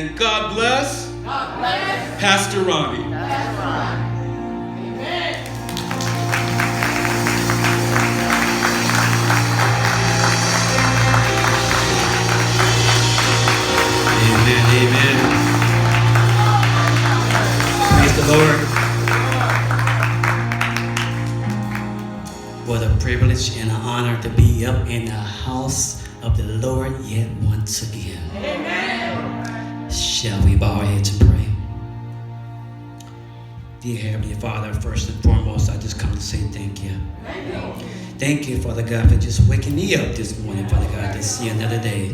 And God bless, Pastor Ronnie. Amen, amen. Praise the Lord. What a privilege and an honor to be up in the house of the Lord yet once again. Amen. Shall we bow our heads and pray? Dear Heavenly Father, first and foremost, I just come to say thank you. Thank you, Father God, for just waking me up this morning, Father God, to see another day.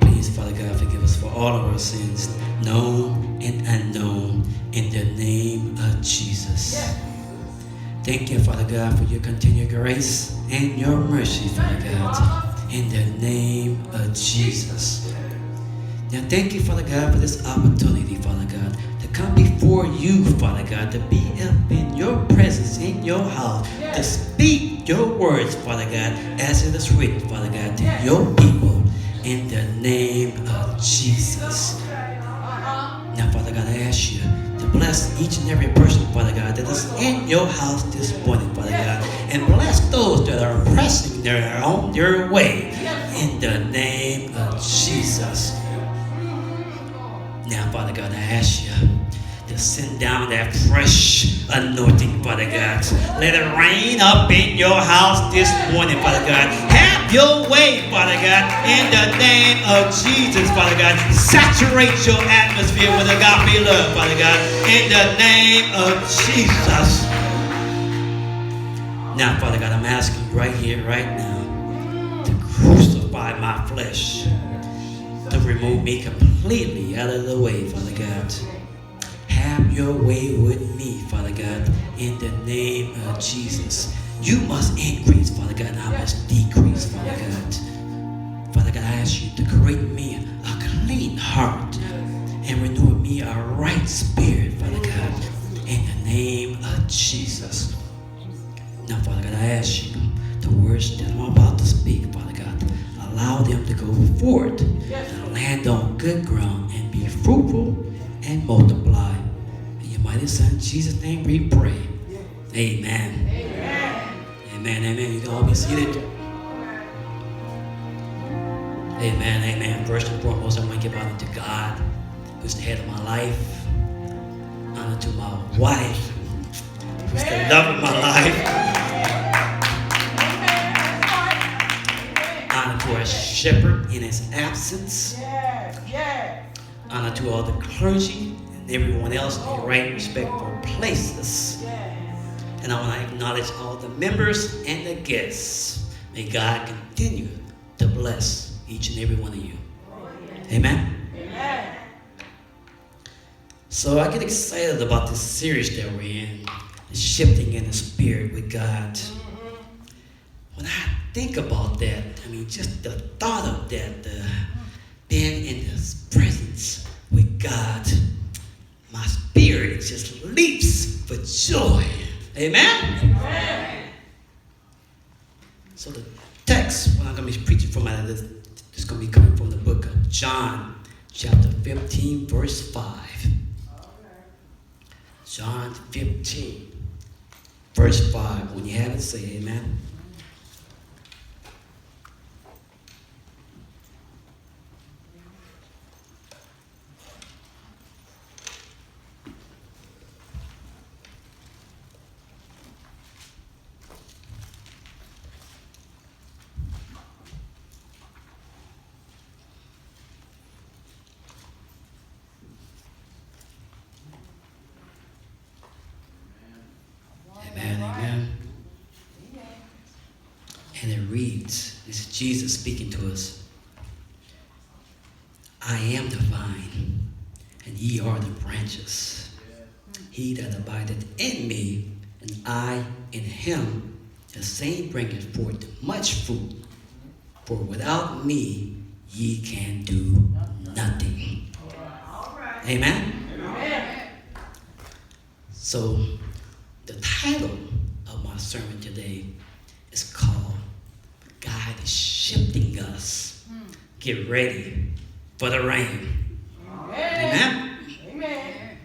Please, Father God, forgive us for all of our sins, known and unknown, in the name of Jesus. Thank you, Father God, for your continued grace and your mercy, Father God, in the name of Jesus. Now, thank you, Father God, for this opportunity, Father God, to come before you, Father God, to be up in your presence, in your house, to speak your words, Father God, as it is written, Father God, to your people, in the name of Jesus. Now, Father God, I ask you to bless each and every person, Father God, that is in your house this morning, Father God, and bless those that are pressing their on their way, in the name of Jesus. Now, Father God, I ask you to send down that fresh anointing, Father God. Let it rain up in your house this morning, Father God. Have your way, Father God, in the name of Jesus, Father God. Saturate your atmosphere with agape love, Father God, in the name of Jesus. Now, Father God, I'm asking you right here, right now, to crucify my flesh, to remove me completely out of the way, Father God. Have your way with me, Father God, in the name of Jesus. You must increase, Father God, and I must decrease, Father God. Father God, I ask you to create me a clean heart and renew in me a right spirit, Father God, in the name of Jesus. Now, Father God, I ask you the words that I'm about to speak, Father God, allow them to go forward and land on good ground and be fruitful and multiply. In your mighty Son, Jesus' name, we pray. Amen. Amen. Amen. Amen. You can all be seated. Amen. Amen. First and foremost, I want to give honor to God, who's the head of my life. Honor to my wife, who's the love of my life. Honor to our shepherd in his absence. Honor to all the clergy and everyone else in their right respectful places. And I want to acknowledge all the members and the guests. May God continue to bless each and every one of you. Amen? Amen. So I get excited about this series that we're in, Shifting in the Spirit with God. When I think about that, I mean, just the thought of that, being in His presence with God, my spirit just leaps for joy. Amen? Amen. So the text, what I'm going to be preaching from out of this, is going to be coming from the book of John, chapter 15, verse 5. John 15, verse 5. When you have it, say amen. And it reads, this is Jesus speaking to us. I am the vine, and ye are the branches. He that abideth in me, and I in him, the same bringeth forth much fruit. For without me, ye can do nothing. Amen? Amen. So, the title of my sermon today is called God is Shifting Us. Get ready for the rain. Amen. Amen? Amen.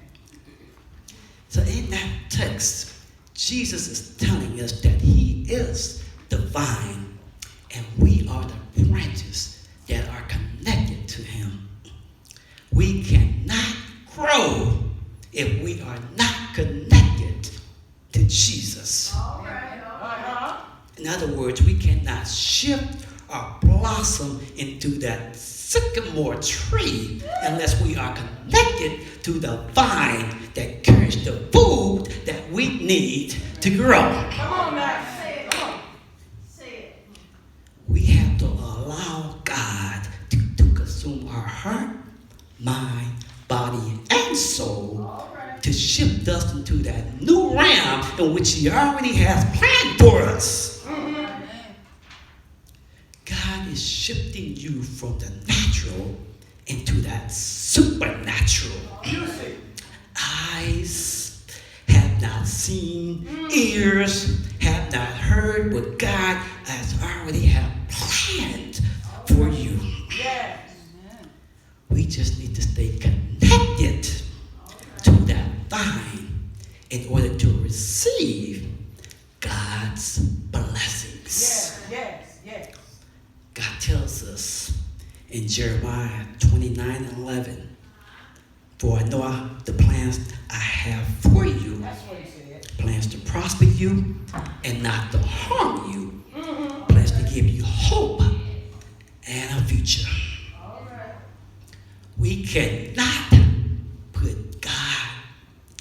So in that text, Jesus is telling us that he is the vine and we are the branches that are connected to him. We cannot grow if we are not connected to Jesus. All right. In other words, we cannot shift or blossom into that sycamore tree unless we are connected to the vine that carries the food that we need to grow. Come on now. Say it. Come on. Say it. We have to allow God to consume our heart, mind, body, and soul to shift us into that new realm in which he already has planned for us. God is shifting you from the natural into that supernatural. Eyes have not seen, ears have not heard what God has already have planned for you. Yes. We just need to stay connected to that vine in order to receive God's blessings. Yes. God tells us in Jeremiah 29:11, for I know the plans I have for you, That's what he said. plans to prosper you and not to harm you, plans to give you hope and a future. All right. We cannot put God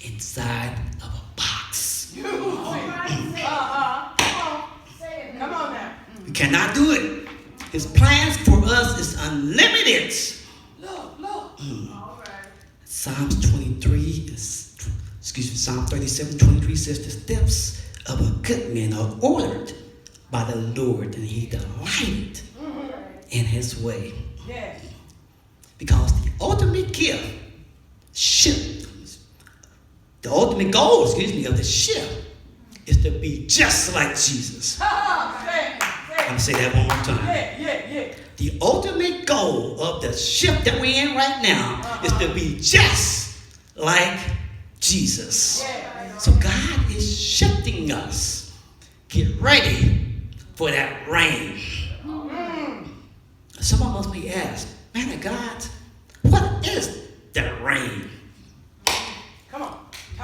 inside of a box. Come on. Say it. Come on now. We cannot do it. His plans for us is unlimited. Look. All right. Psalm 37:23 says the steps of a good man are ordered by the Lord, and he delighted in his way. Yes. Because the ultimate goal, of the shift is to be just like Jesus. I'm going to say that one more time. Yeah. The ultimate goal of the shift that we're in right now is to be just like Jesus. Yeah. So God is shifting us. Get ready for that rain. Some of us may ask, man of God, what is that rain? Come on.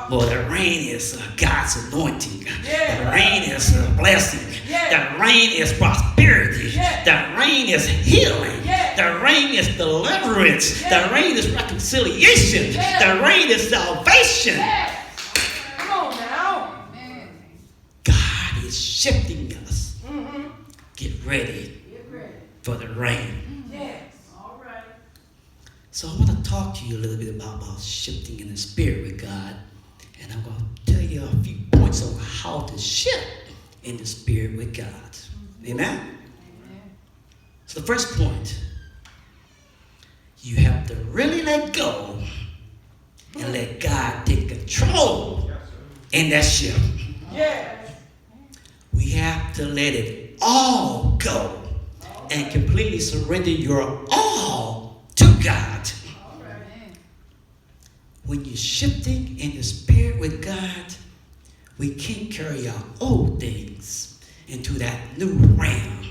Well, that rain is God's anointing. Yeah. That rain is a blessing. Yeah. That rain is prosperity. Yeah. That rain is healing. Yeah. That rain is deliverance. Yeah. That rain is reconciliation. Yeah. That rain is salvation. Yes. Come on now. God is shifting us. Get ready Get ready. for the rain. Yes. All right. So I want to talk to you a little bit about shifting in the spirit with God. And I'm going to tell you a few points on how to shift in the spirit with God. Amen? So the first point, you have to really let go and let God take control in that shift. Yes. We have to let it all go and completely surrender your all to God. When you're shifting in the spirit with God, we can't carry our old things into that new realm.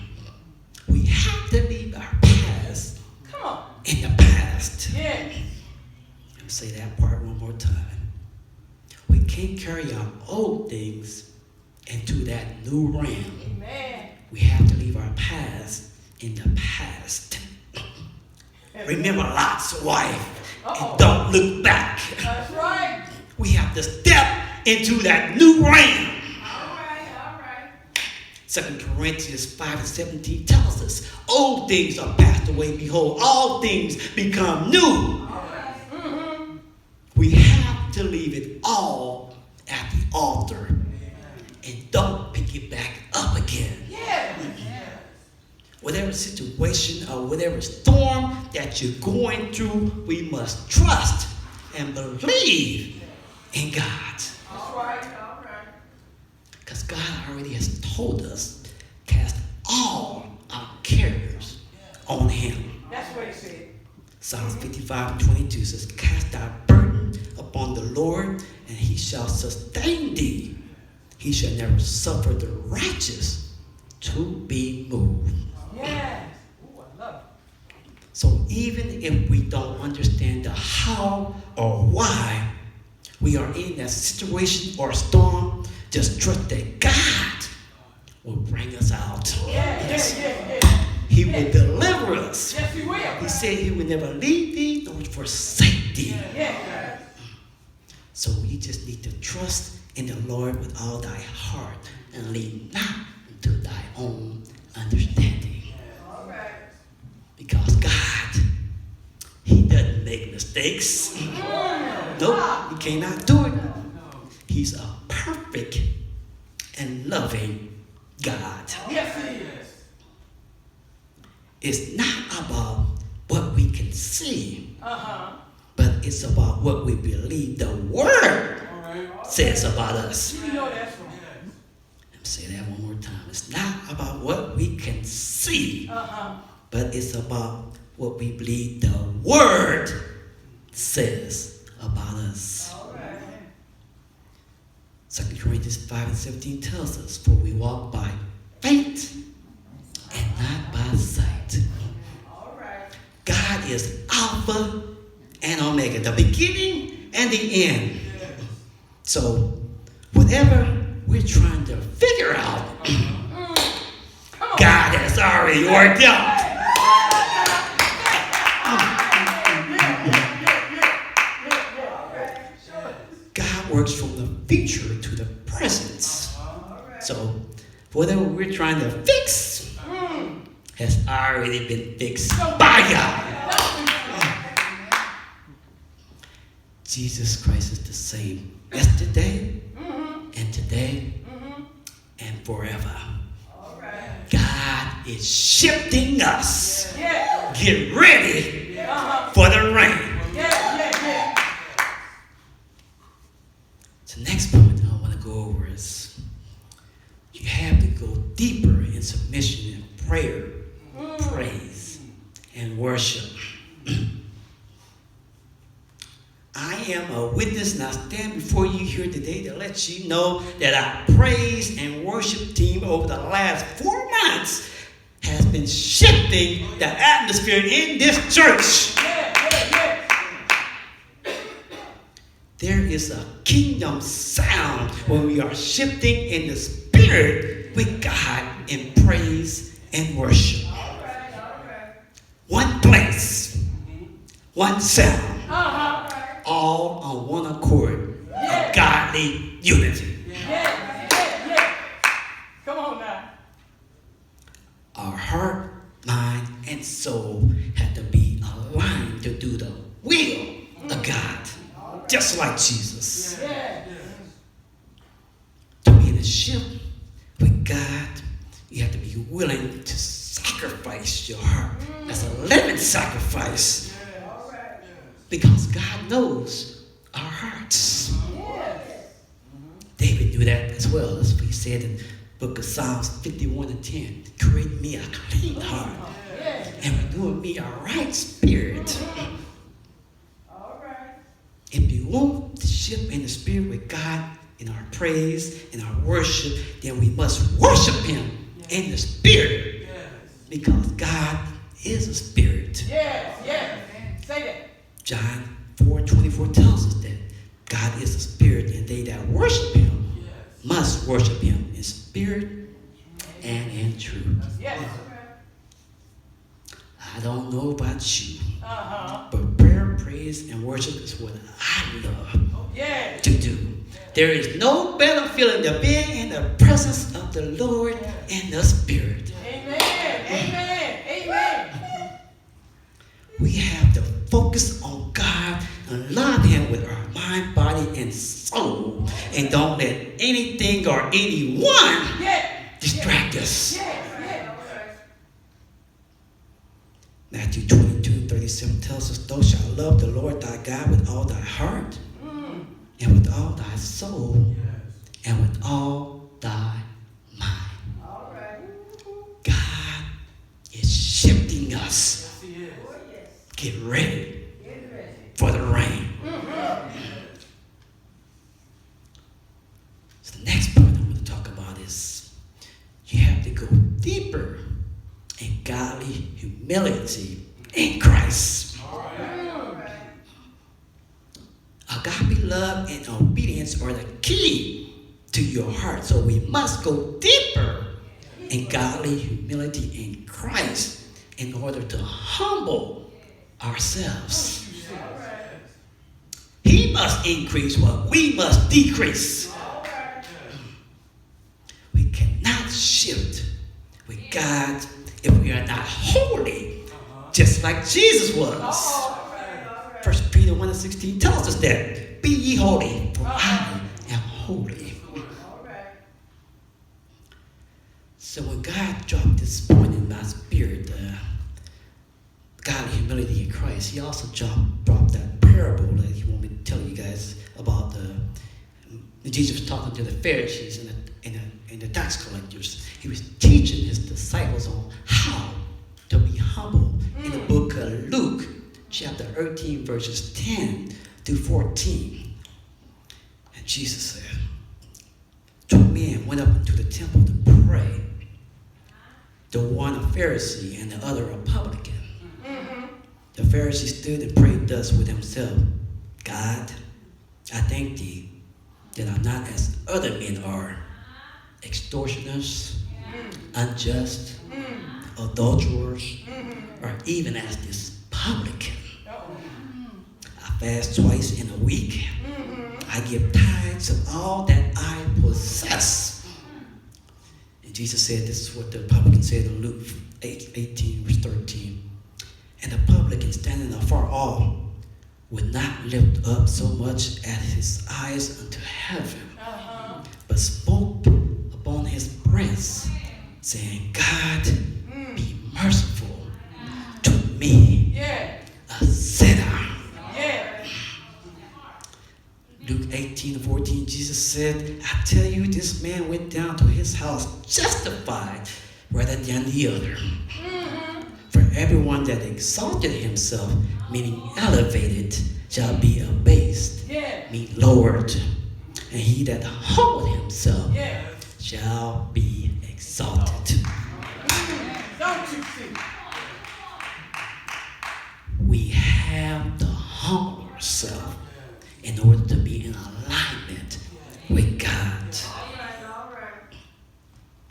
We have to leave our past Come on. in the past. Yes. I'll say that part one more time. We can't carry our old things into that new realm. Amen. We have to leave our past in the past. Remember Lot's wife and don't look back. That's right. We have to step into that new realm. All right. 2 Corinthians 5:17 tells us, old things are passed away. Behold, all things become new. All right. We have to leave it all at the altar and don't pick it back up again. Yes. Whatever situation or whatever storm that you're going through, we must trust and believe in God. All right. Because God already has told us, cast all our cares on him. That's what he said. Psalms 55:22 says, cast Lord, and he shall sustain thee. He shall never suffer the righteous to be moved. Yes. Ooh, I love it. So even if we don't understand the how or why we are in that situation or storm, just trust that God will bring us out. Yes. He will deliver us. Yes, he will. He said he will never leave thee nor forsake thee. Yes. So you just need to trust in the Lord with all thy heart and lean not to thy own understanding. All right. Because God, he doesn't make mistakes. Nope, he cannot do it. He's a perfect and loving God. Yes, he is. It's not about what we can see, Uh-huh. but it's about what we believe the Word says about us. You know that's right. Let me say that one more time. It's not about what we can see, Uh-huh. but it's about what we believe the Word says about us. All right. 2 Corinthians 5:17 tells us, for we walk by faith and not by sight. All right. God is Alpha and Omega, the beginning and the end. So, whatever we're trying to figure out, Come on. God has already worked out. God works from the future to the present. So, whatever we're trying to fix has already been fixed by God. Jesus Christ is the same yesterday and today and forever. All right. God is shifting us. Yeah. Get ready Uh-huh. for the rain. Yeah. The next point I want to go over is you have to go deeper in submission and prayer, praise, and worship. I am a witness and I stand before you here today to let you know that our praise and worship team over the last 4 months has been shifting the atmosphere in this church. There is a kingdom sound when we are shifting in the spirit with God in praise and worship. All right. One place, one sound, Uh-huh. all on one accord, a godly unity. Yeah. Come on now. Our heart, mind, and soul have to be aligned to do the will of God, just like Jesus. Yeah. To be in a ship with God, you have to be willing to sacrifice your heart as a living sacrifice. All right. Because God knows our hearts. Yes. David knew that as well. That's what he said in the book of Psalms 51:10. Create me a clean heart Yeah. and renew in me a right spirit. All right. If you want to ship in the spirit with God in our praise, in our worship, then we must worship him in the spirit. Because God is a spirit. Yes. Say that. John 4:24 tells us that God is a spirit, and they that worship him must worship him in spirit and in truth. Yes. I don't know about you, Uh-huh. but prayer, praise, and worship is what I love Yeah. to do. There is no better feeling than being in the presence of the Lord in the spirit. Amen. We have to focus on God and love him with our mind, body, and soul. And don't let anything or anyone distract us. Matthew 22:37 tells us, thou shalt love the Lord thy God with all thy heart, and with all thy soul, and with all thy mind. All right. God is shifting us. Get ready for the rain. humility in Christ. Agape love and obedience are the key to your heart. So we must go deeper in godly humility in Christ in order to humble ourselves. He must increase while we must decrease. We cannot shift with God if we are not holy, just like Jesus was. 1 Peter 1:16 tells us that, be ye holy, for I am holy. So when God dropped this point in my spirit, godly humility in Christ, he also dropped that parable that he wanted me to tell you guys about. Jesus was talking to the Pharisees and the tax collectors. He was teaching his disciples on how to be humble in the book of Luke, chapter 13, verses 10 through 14. And Jesus said, two men went up into the temple to pray, the one a Pharisee and the other a publican. The Pharisee stood and prayed thus with himself, God, I thank thee that I'm not as other men are, extortioners, unjust, adulterers, or even as this publican. I fast twice in a week. I give tithes of all that I possess. And Jesus said, this is what the publican said in Luke 18, verse 13. And the publican standing afar off would not lift up so much as his eyes unto heaven, but spoke upon his breast, saying, God, be merciful to me, a sinner. Luke 18:14, Jesus said, I tell you, this man went down to his house justified rather than the other. For everyone that exalted himself, meaning elevated, shall be abased, meaning lowered. And he that humbled himself shall be exalted. Don't you see? We have to humble ourselves in order to be in alignment with God.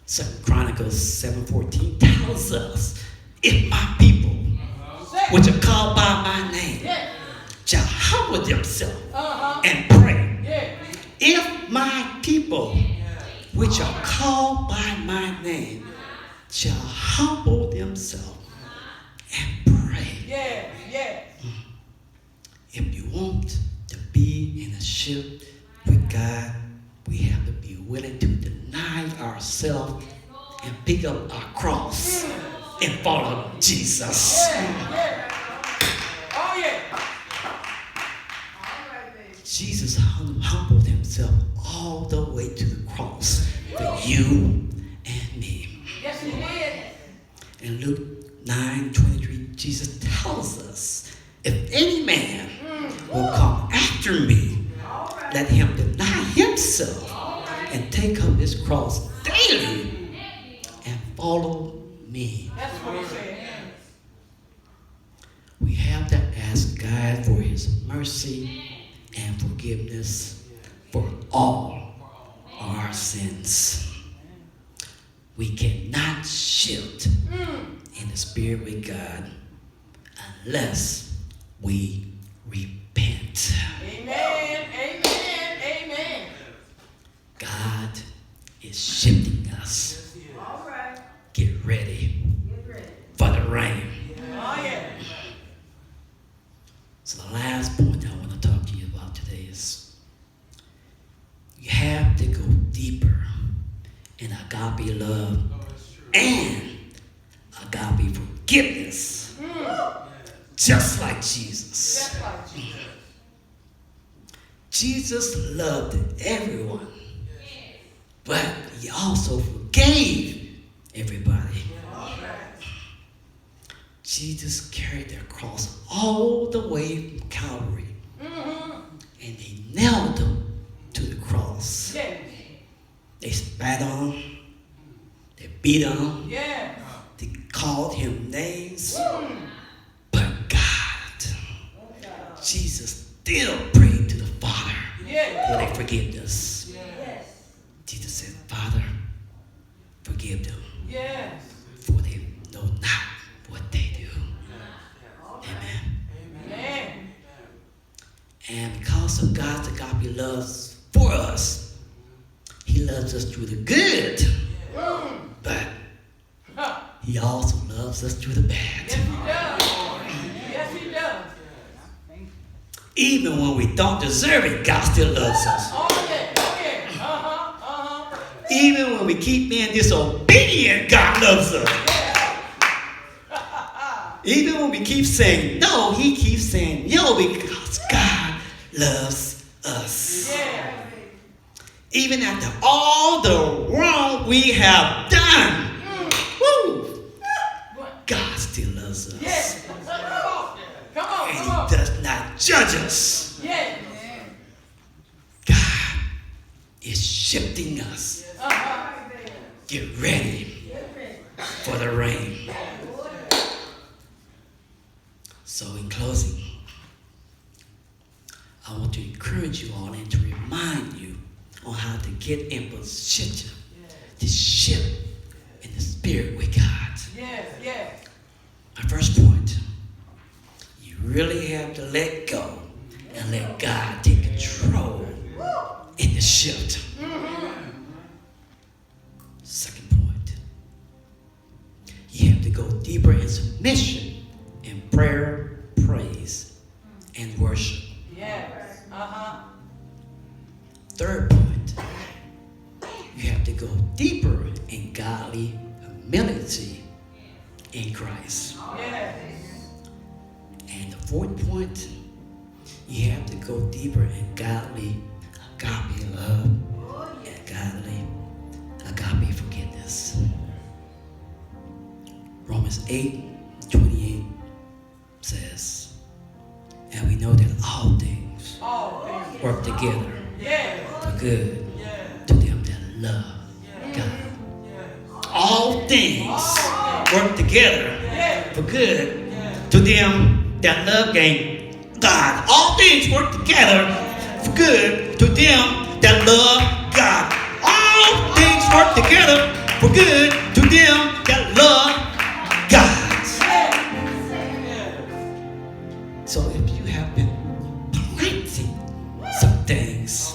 2 Chronicles 7:14 tells us, if my people, which are called by my name, shall humble themselves and pray. If my people, which are called by my name, shall humble themselves and pray. If you want to be in a ship with God, we have to be willing to deny ourselves and pick up our cross and follow Jesus. Jesus humbled himself all the way to the cross for you and me. Yes, he did. In Luke 9:23, Jesus tells us, if any man will come after me, let him deny himself and take up his cross daily and follow me. That's what he said. We have to ask God for his mercy and forgiveness for all our sins. We cannot shift in the spirit with God unless we repent. Amen, amen, amen. God is shifting us. All right. Get ready Get ready. for the rain. Oh, yeah. So the last point I want to talk to you about today is you have to go deeper in agape love and agape forgiveness, just like Jesus. Just like Jesus. Jesus loved everyone, but he also forgave everybody. Jesus carried their cross all the way from Calvary, and they nailed him to the cross. Yeah. They spat on him, they beat on him, Yeah. they called him names, Jesus still prayed to the Father Yes. for their forgiveness. Yes. Jesus said, Father, forgive them, Yes. for they know not what they do. Amen. Amen. And because of God's agape love for us, he loves us through the good, but Huh. he also loves us through the bad. Yes, he does. Yes, he does. Even when we don't deserve it, God still loves us. Oh, yeah. Oh, yeah. Uh-huh. Even when we keep being disobedient, God loves us. Even when we keep saying no, he keeps saying no because God loves us. Yeah. Even after all the wrong we have done, woo, God still loves us. Yes. Come on. Come on. And Come he on. does not judge us. Yes. God is shifting us. Uh-huh. Get ready for the rain. So in closing, I want to encourage you all and to remind you on how to get in position to shift in the spirit with God. Yes. Yes. My first point, you really have to let go and let God take control in the shift. Second point, you have to go deeper in submission in prayer, praise, and worship. Yes. Uh-huh. Third point, you have to go deeper in godly humility in Christ. Yes. And the fourth point, you have to go deeper in godly agape love and godly agape forgiveness. Romans 8:28 says, and we know that all things All things. work together Yes. for good Yes. to them that love God. All things work together Yes. for good to them that love God. All things work together for good to them that love God. All things work together for good to them that love God. So if you have been planting some things,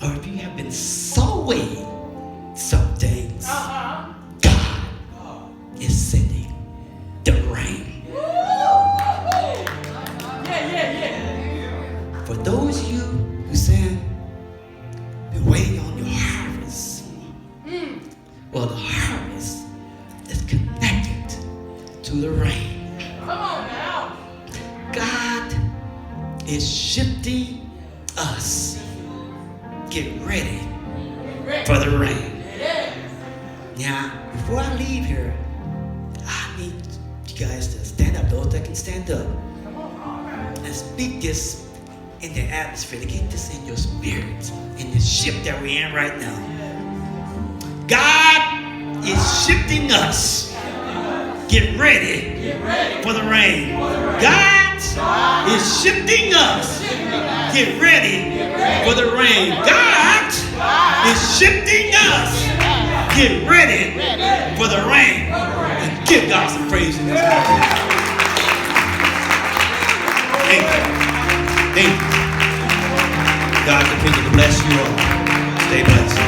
or if you have been sowing some things, Uh-huh. God is sending the rain. Yeah. For those of you who said, been waiting on your harvest, well, the harvest is connected to the rain. Come on now. God is shifting us. Get ready for the rain. Yes. Now, before I leave here, I need you guys to stand up, those that can stand up, Come on. All right. and speak this in the atmosphere, to get this in your spirit, in the shift that we're in right now. God is shifting us. Get ready for the rain. God is shifting us. Get ready for the rain. God is shifting us. Get ready for the rain. And give God some praise in this moment. Thank you. Thank you. God continue to bless you all. Stay blessed.